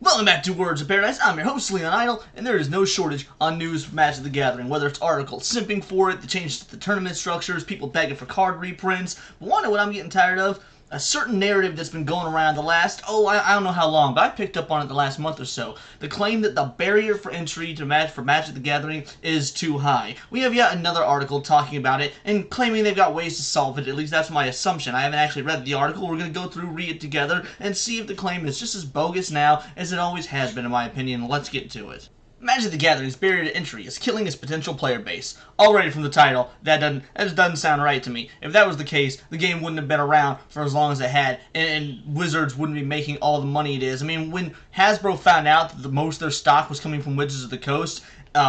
Welcome back to Words of Paradise. I'm your host, Leon Idle, and there is no shortage on news from Magic the Gathering, whether it's articles simping for it, the changes to the tournament structures, people begging for card reprints. But want to know what I'm getting tired of? A certain narrative that's been going around the last, I don't know how long, but I picked up on it the last month or so. The claim that the barrier for entry to Magic the Gathering is too high. We have yet another article talking about it and claiming they've got ways to solve it. At least that's my assumption. I haven't actually read the article. We're going to go through, read it together, and see if the claim is just as bogus now as it always has been, in my opinion. Let's get to it. Magic the Gathering's barrier to entry is killing its potential player base. Already from the title, that just doesn't sound right to me. If that was the case, the game wouldn't have been around for as long as it had, and Wizards wouldn't be making all the money it is. I mean, when Hasbro found out that most of their stock was coming from Wizards of the Coast,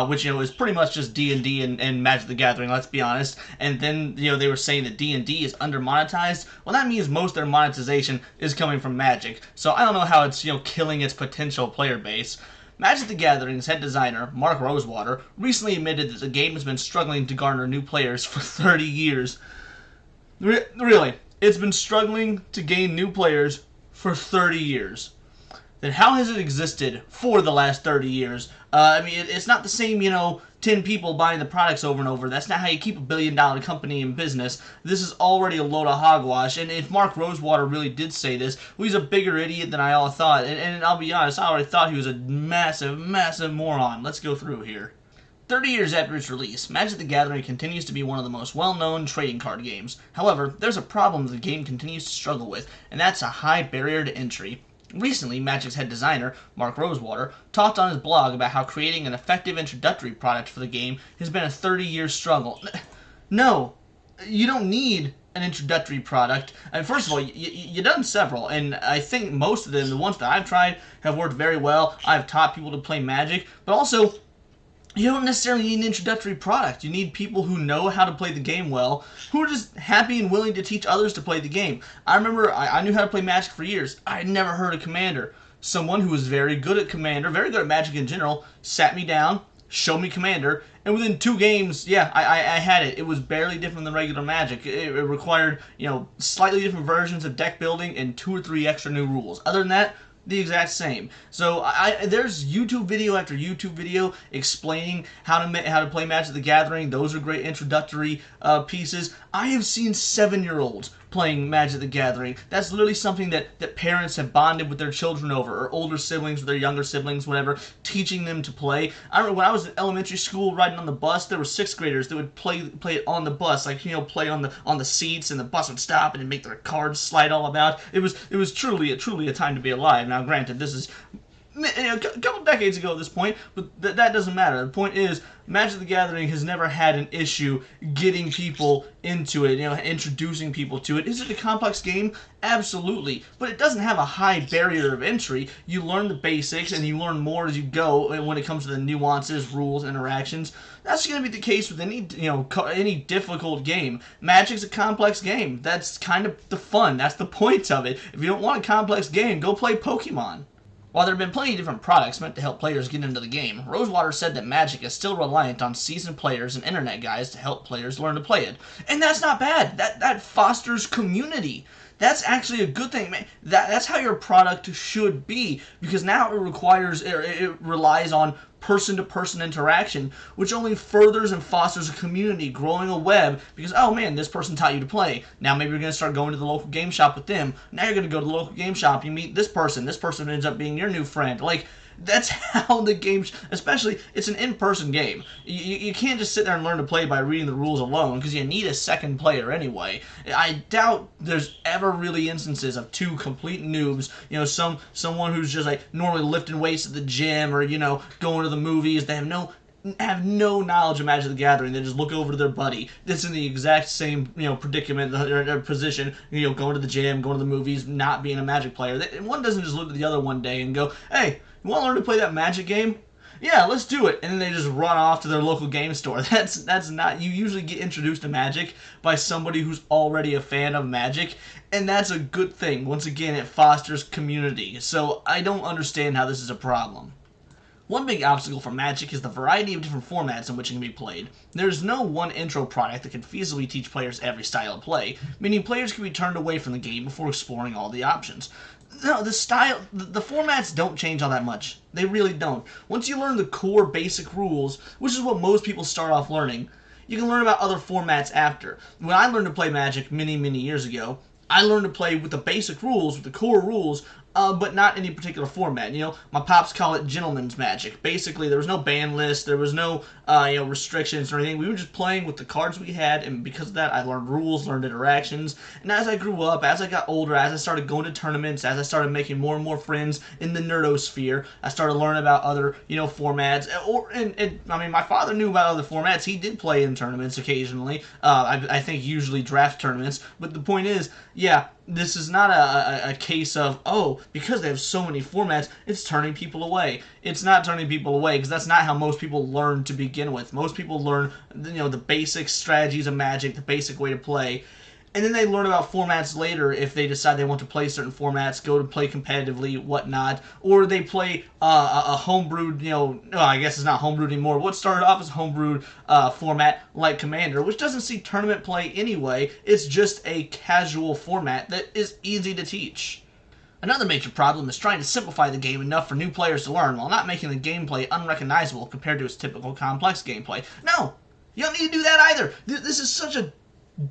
which, is pretty much just D&D and Magic the Gathering, let's be honest. And then, they were saying that D&D is under-monetized. Well, that means most of their monetization is coming from Magic. So I don't know how it's, killing its potential player base. Magic the Gathering's head designer, Mark Rosewater, recently admitted that the game has been struggling to garner new players for 30 years. Really, it's been struggling to gain new players for 30 years. Then how has it existed for the last 30 years? It's not the same, 10 people buying the products over and over. That's not how you keep a billion-dollar company in business. This is already a load of hogwash, and if Mark Rosewater really did say this, well, he's a bigger idiot than I all thought, and I'll be honest, I already thought he was a massive, massive moron. Let's go through here. 30 years after its release, Magic the Gathering continues to be one of the most well-known trading card games. However, there's a problem the game continues to struggle with, and that's a high barrier to entry. Recently, Magic's head designer, Mark Rosewater, talked on his blog about how creating an effective introductory product for the game has been a 30-year struggle. No, you don't need an introductory product. First of all, you've done several, and I think most of them, the ones that I've tried, have worked very well. I've taught people to play Magic, but also, you don't necessarily need an introductory product. You need people who know how to play the game well, who are just happy and willing to teach others to play the game. I remember I knew how to play Magic for years. I had never heard of Commander. Someone who was very good at Commander, very good at Magic in general, sat me down, showed me Commander, and within 2 games, I had it. It was barely different than regular Magic. It required, slightly different versions of deck building and 2 or 3 extra new rules. Other than that, the exact same. So there's YouTube video after YouTube video explaining how to play Magic the Gathering. Those are great introductory pieces. I have seen 7-year-olds playing Magic the Gathering. That's literally something that parents have bonded with their children over, or older siblings with their younger siblings, whatever, teaching them to play. I remember when I was in elementary school riding on the bus, there were 6th graders that would play it on the bus, like, play on the seats, and the bus would stop and make their cards slide all about. It was truly a time to be alive. Now, granted, this is a couple decades ago at this point, but that doesn't matter. The point is, Magic the Gathering has never had an issue getting people into it, introducing people to it. Is it a complex game? Absolutely. But it doesn't have a high barrier of entry. You learn the basics, and you learn more as you go when it comes to the nuances, rules, interactions. That's going to be the case with any difficult game. Magic's a complex game. That's kind of the fun. That's the point of it. If you don't want a complex game, go play Pokemon. While there have been plenty of different products meant to help players get into the game, Rosewater said that Magic is still reliant on seasoned players and internet guys to help players learn to play it. And that's not bad. That fosters community. That's actually a good thing, man. That's how your product should be, because now it relies on person-to-person interaction, which only furthers and fosters a community, growing a web, because, oh man, this person taught you to play. Now maybe you're going to start going to the local game shop with them. Now you're going to go to the local game shop, you meet this person ends up being your new friend. Like, that's how the game, especially, it's an in-person game. You can't just sit there and learn to play by reading the rules alone, because you need a second player anyway. I doubt there's ever really instances of 2 complete noobs, someone who's just like normally lifting weights at the gym, or, going to the movies. They have no knowledge of Magic the Gathering. They just look over to their buddy that's in the exact same, predicament or position, going to the gym, going to the movies, not being a Magic player. One doesn't just look at the other one day and go, hey, you want to learn to play that Magic game? Yeah, let's do it. And then they just run off to their local game store. That's not, you usually get introduced to Magic by somebody who's already a fan of Magic, and that's a good thing. Once again, it fosters community. So I don't understand how this is a problem. One big obstacle for Magic is the variety of different formats in which it can be played. There's no one intro product that can feasibly teach players every style of play, meaning players can be turned away from the game before exploring all the options. No, the style, the formats don't change all that much. They really don't. Once you learn the core basic rules, which is what most people start off learning, you can learn about other formats after. When I learned to play Magic many, many years ago, I learned to play with the basic rules, with the core rules, but not any particular format. You know, my pops call it gentleman's magic. Basically, there was no ban list, there was no restrictions or anything. We were just playing with the cards we had, and because of that, I learned rules, learned interactions. And as I grew up, as I got older, as I started going to tournaments, as I started making more and more friends in the nerdosphere, I started learning about other formats. And I mean, my father knew about other formats. He did play in tournaments occasionally. I think usually draft tournaments. But the point is, yeah, this is not a case of, oh, because they have so many formats, it's turning people away. It's not turning people away, because that's not how most people learn to begin with. Most people learn, the basic strategies of Magic, the basic way to play, and then they learn about formats later if they decide they want to play certain formats, go to play competitively, whatnot, or they play a homebrewed, I guess it's not homebrewed anymore. What started off as homebrewed format like Commander, which doesn't see tournament play anyway. It's just a casual format that is easy to teach. Another major problem is trying to simplify the game enough for new players to learn while not making the gameplay unrecognizable compared to its typical complex gameplay. No! You don't need to do that either! This is such a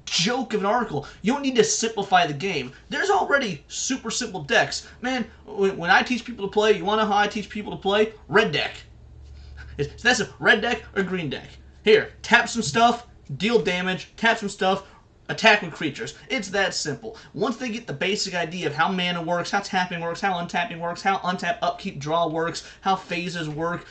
joke of an article. You don't need to simplify the game. There's already super simple decks. Man, when I teach people to play, you want to know how I teach people to play? Red deck. That's a red deck or green deck. Here, tap some stuff, deal damage, tap some stuff, attack with creatures. It's that simple. Once they get the basic idea of how mana works, how tapping works, how untapping works, how untap, upkeep, draw works, how phases work,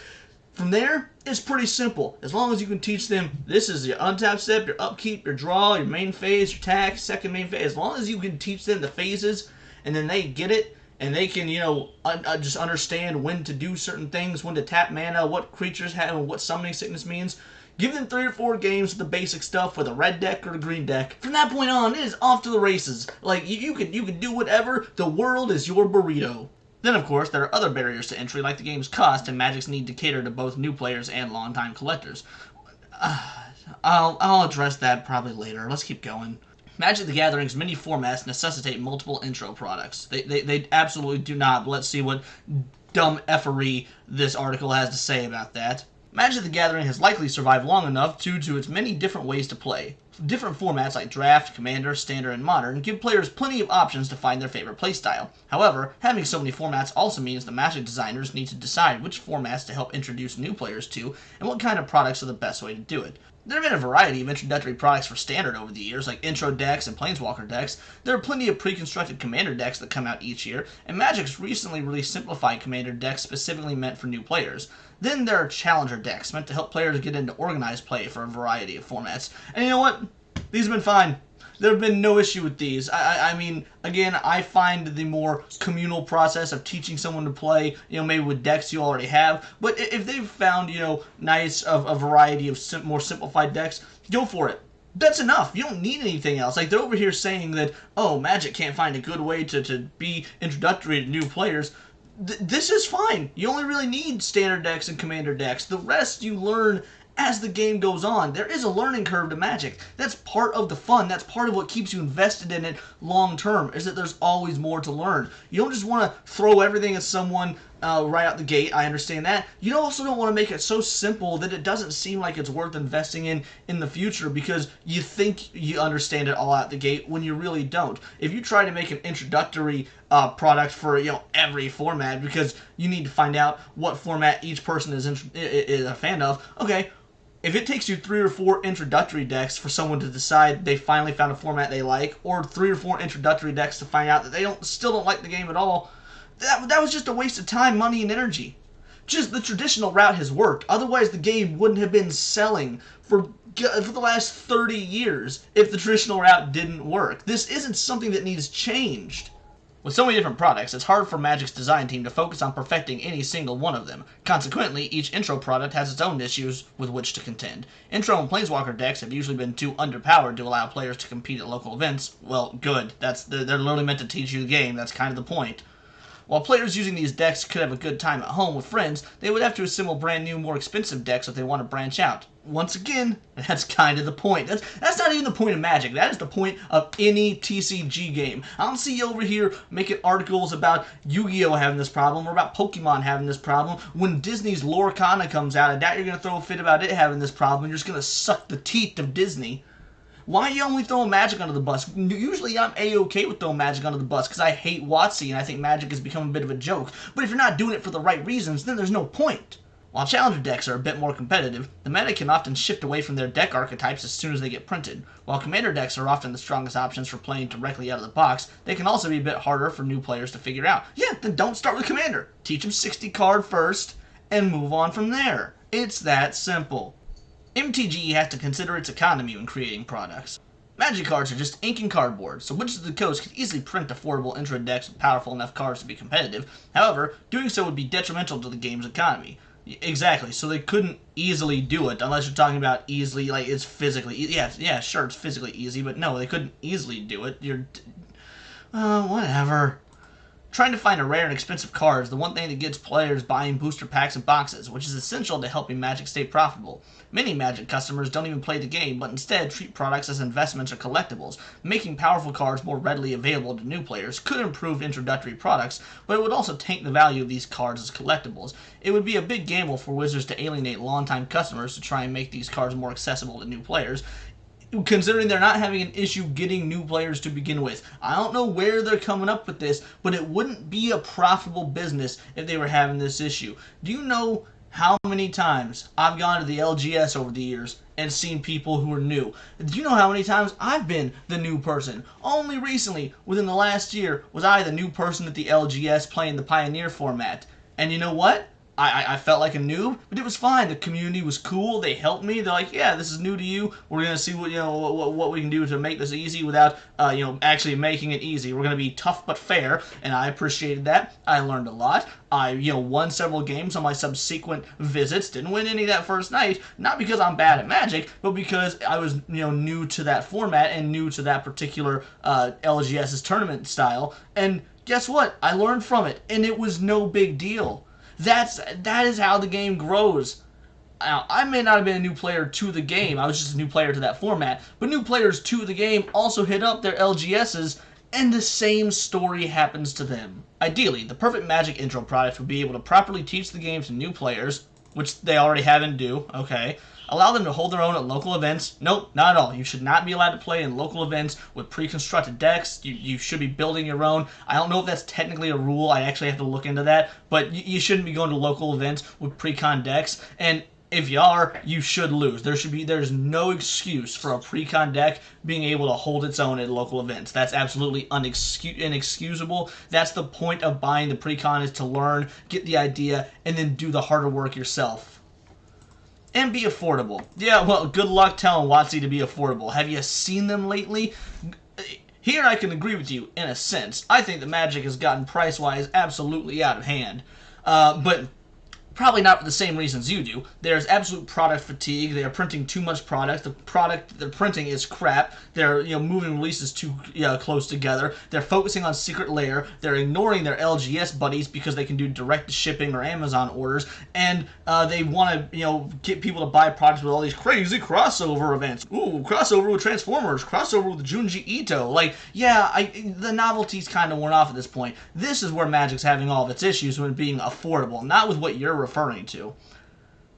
from there, it's pretty simple. As long as you can teach them, this is your untap step, your upkeep, your draw, your main phase, your attack, second main phase. As long as you can teach them the phases, and then they get it, and they can, just understand when to do certain things, when to tap mana, what creatures have, and what summoning sickness means. Give them 3 or 4 games of the basic stuff with a red deck or a green deck. From that point on, it is off to the races. Like, you can do whatever. The world is your burrito. Then, of course, there are other barriers to entry, like the game's cost and Magic's need to cater to both new players and longtime collectors. I'll address that probably later. Let's keep going. Magic the Gathering's many formats necessitate multiple intro products. They absolutely do not, but let's see what dumb effery this article has to say about that. Magic the Gathering has likely survived long enough due to its many different ways to play. Different formats like Draft, Commander, Standard, and Modern give players plenty of options to find their favorite playstyle. However, having so many formats also means the Magic designers need to decide which formats to help introduce new players to and what kind of products are the best way to do it. There have been a variety of introductory products for Standard over the years, like intro decks and Planeswalker decks. There are plenty of pre-constructed Commander decks that come out each year, and Magic's recently released simplified Commander decks specifically meant for new players. Then there are Challenger decks, meant to help players get into organized play for a variety of formats. And you know what? These have been fine. There have been no issue with these. I mean, again, I find the more communal process of teaching someone to play, maybe with decks you already have. But if they've found, nice of a variety of more simplified decks, go for it. That's enough. You don't need anything else. Like, they're over here saying that, oh, Magic can't find a good way to be introductory to new players. This is fine. You only really need Standard decks and Commander decks. The rest you learn as the game goes on. There is a learning curve to Magic. That's part of the fun. That's part of what keeps you invested in it long term, is that there's always more to learn. You don't just want to throw everything at someone right out the gate. I understand that. You also don't want to make it so simple that it doesn't seem like it's worth investing in the future because you think you understand it all out the gate when you really don't. If you try to make an introductory product for every format because you need to find out what format each person is a fan of, okay. If it takes you 3 or 4 introductory decks for someone to decide they finally found a format they like, or 3 or 4 introductory decks to find out that they still don't like the game at all, that was just a waste of time, money, and energy. Just the traditional route has worked. Otherwise, the game wouldn't have been selling for the last 30 years if the traditional route didn't work. This isn't something that needs changed. With so many different products, it's hard for Magic's design team to focus on perfecting any single one of them. Consequently, each intro product has its own issues with which to contend. Intro and Planeswalker decks have usually been too underpowered to allow players to compete at local events. Well, good. They're literally meant to teach you the game. That's kind of the point. While players using these decks could have a good time at home with friends, they would have to assemble brand new, more expensive decks if they want to branch out. Once again, that's kind of the point. That's not even the point of Magic. That is the point of any TCG game. I don't see you over here making articles about Yu-Gi-Oh! Having this problem or about Pokemon having this problem. When Disney's Lorcana comes out, I doubt you're going to throw a fit about it having this problem. You're just going to suck the teeth of Disney. Why are you only throwing Magic under the bus? Usually I'm A-okay with throwing Magic under the bus because I hate WotC and I think Magic has become a bit of a joke. But if you're not doing it for the right reasons, then there's no point. While Challenger decks are a bit more competitive, the meta can often shift away from their deck archetypes as soon as they get printed. While Commander decks are often the strongest options for playing directly out of the box, they can also be a bit harder for new players to figure out. Yeah, then don't start with Commander. Teach them 60 card first and move on from there. It's that simple. MTG has to consider its economy when creating products. Magic cards are just ink and cardboard, so Wizards of the Coast could easily print affordable intro decks with powerful enough cards to be competitive. However, doing so would be detrimental to the game's economy. Exactly, so they couldn't easily do it, unless you're talking about easily, like it's physically, yeah, sure, it's physically easy, but no, they couldn't easily do it. Whatever. Trying to find a rare and expensive card is the one thing that gets players buying booster packs and boxes, which is essential to helping Magic stay profitable. Many Magic customers don't even play the game, but instead treat products as investments or collectibles. Making powerful cards more readily available to new players could improve introductory products, but it would also tank the value of these cards as collectibles. It would be a big gamble for Wizards to alienate longtime customers to try and make these cards more accessible to new players, considering they're not having an issue getting new players to begin with. I don't know where they're coming up with this, but it wouldn't be a profitable business if they were having this issue. Do you know how many times I've gone to the LGS over the years and seen people who are new? Do you know how many times I've been the new person? Only recently, within the last year, was I the new person at the LGS playing the Pioneer format. And you know what? I felt like a noob, but it was fine. The community was cool. They helped me. They're like, yeah, this is new to you. We're gonna see what we can do to make this easy without actually making it easy. We're gonna be tough but fair, and I appreciated that. I learned a lot. I won several games on my subsequent visits. Didn't win any that first night, not because I'm bad at Magic, but because I was new to that format and new to that particular LGS's tournament style. And guess what? I learned from it, and it was no big deal. That is how the game grows. Now, I may not have been a new player to the game, I was just a new player to that format, but new players to the game also hit up their LGSs, and the same story happens to them. Ideally, the perfect Magic intro product would be able to properly teach the game to new players, which they already have and do, okay. Allow them to hold their own at local events. Nope, not at all. You should not be allowed to play in local events with pre-constructed decks. You should be building your own. I don't know if that's technically a rule. I actually have to look into that. But you shouldn't be going to local events with pre-con decks. And if you are, you should lose. There's no excuse for a pre-con deck being able to hold its own at local events. That's absolutely inexcusable. That's the point of buying the pre-con, is to learn, get the idea, and then do the harder work yourself. And be affordable. Yeah, well, good luck telling WotC to be affordable. Have you seen them lately? Here I can agree with you, in a sense. I think that Magic has gotten price-wise absolutely out of hand. But probably not for the same reasons you do. There's absolute product fatigue. They are printing too much product. The product they're printing is crap. They're moving releases too close together. They're focusing on Secret Lair. They're ignoring their LGS buddies because they can do direct shipping or Amazon orders, and they want to get people to buy products with all these crazy crossover events. Ooh, crossover with Transformers, crossover with Junji Ito. Like, yeah, the novelty's kind of worn off at this point. This is where Magic's having all of its issues when being affordable, not with what you're referring to.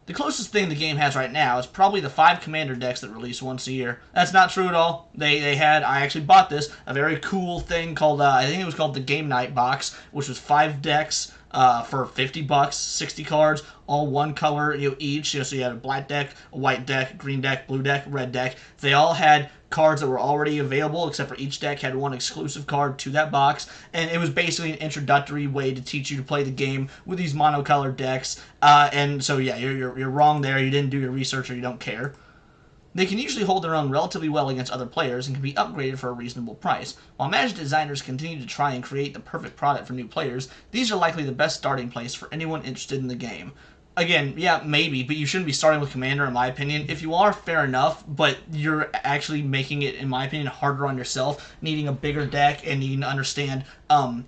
The closest thing the game has right now is probably the 5 Commander decks that release once a year. That's not true at all. They had, I actually bought this, a very cool thing called, I think it was called the Game Night box, which was 5 decks for $50, 60 cards, all one color each. So you had a black deck, a white deck, green deck, blue deck, red deck. They all had cards that were already available, except for each deck had one exclusive card to that box, and it was basically an introductory way to teach you to play the game with these monocolored decks. And so yeah, you're wrong there. You didn't do your research, or you don't care. They can usually hold their own relatively well against other players and can be upgraded for a reasonable price. While Magic designers continue to try and create the perfect product for new players, these are likely the best starting place for anyone interested in the game. Again, yeah, maybe, but you shouldn't be starting with Commander, in my opinion. If you are, fair enough, but you're actually making it, in my opinion, harder on yourself, needing a bigger deck and needing to understand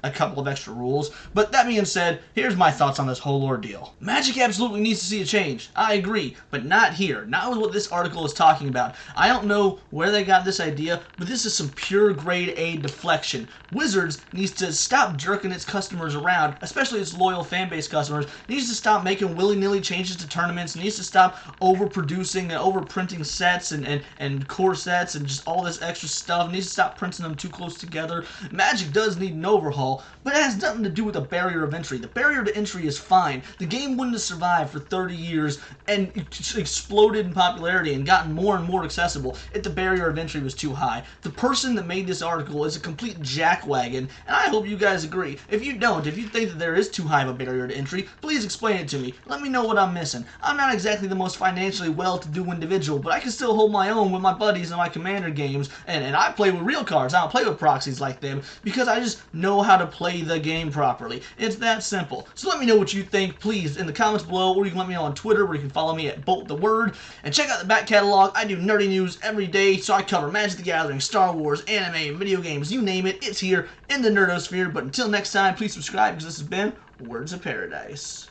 a couple of extra rules. But that being said, here's my thoughts on this whole ordeal. Magic absolutely needs to see a change. I agree, but not here. Not with what this article is talking about. I don't know where they got this idea, but this is some pure grade A deflection. Wizards needs to stop jerking its customers around, especially its loyal fanbase customers. Needs to stop making willy-nilly changes to tournaments. Needs to stop overproducing and overprinting sets and core sets and just all this extra stuff. Needs to stop printing them too close together. Magic does need an overhaul, but it has nothing to do with the barrier of entry. The barrier to entry is fine. The game wouldn't have survived for 30 years and exploded in popularity and gotten more and more accessible if the barrier of entry was too high. The person that made this article is a complete jackwagon, and I hope you guys agree. If you don't, if you think that there is too high of a barrier to entry, please explain it to me. Let me know what I'm missing. I'm not exactly the most financially well-to-do individual, but I can still hold my own with my buddies in my Commander games, and I play with real cards. I don't play with proxies like them because I just know how to play the game properly. It's that simple. So let me know what you think, please, in the comments below, or you can let me know on Twitter, where you can follow me at BoltTheWord, and check out the back catalog. I do nerdy news every day, so I cover Magic the Gathering, Star Wars, anime, video games, you name it, it's here in the Nerdosphere. But until next time, please subscribe, because this has been Words of Paradise.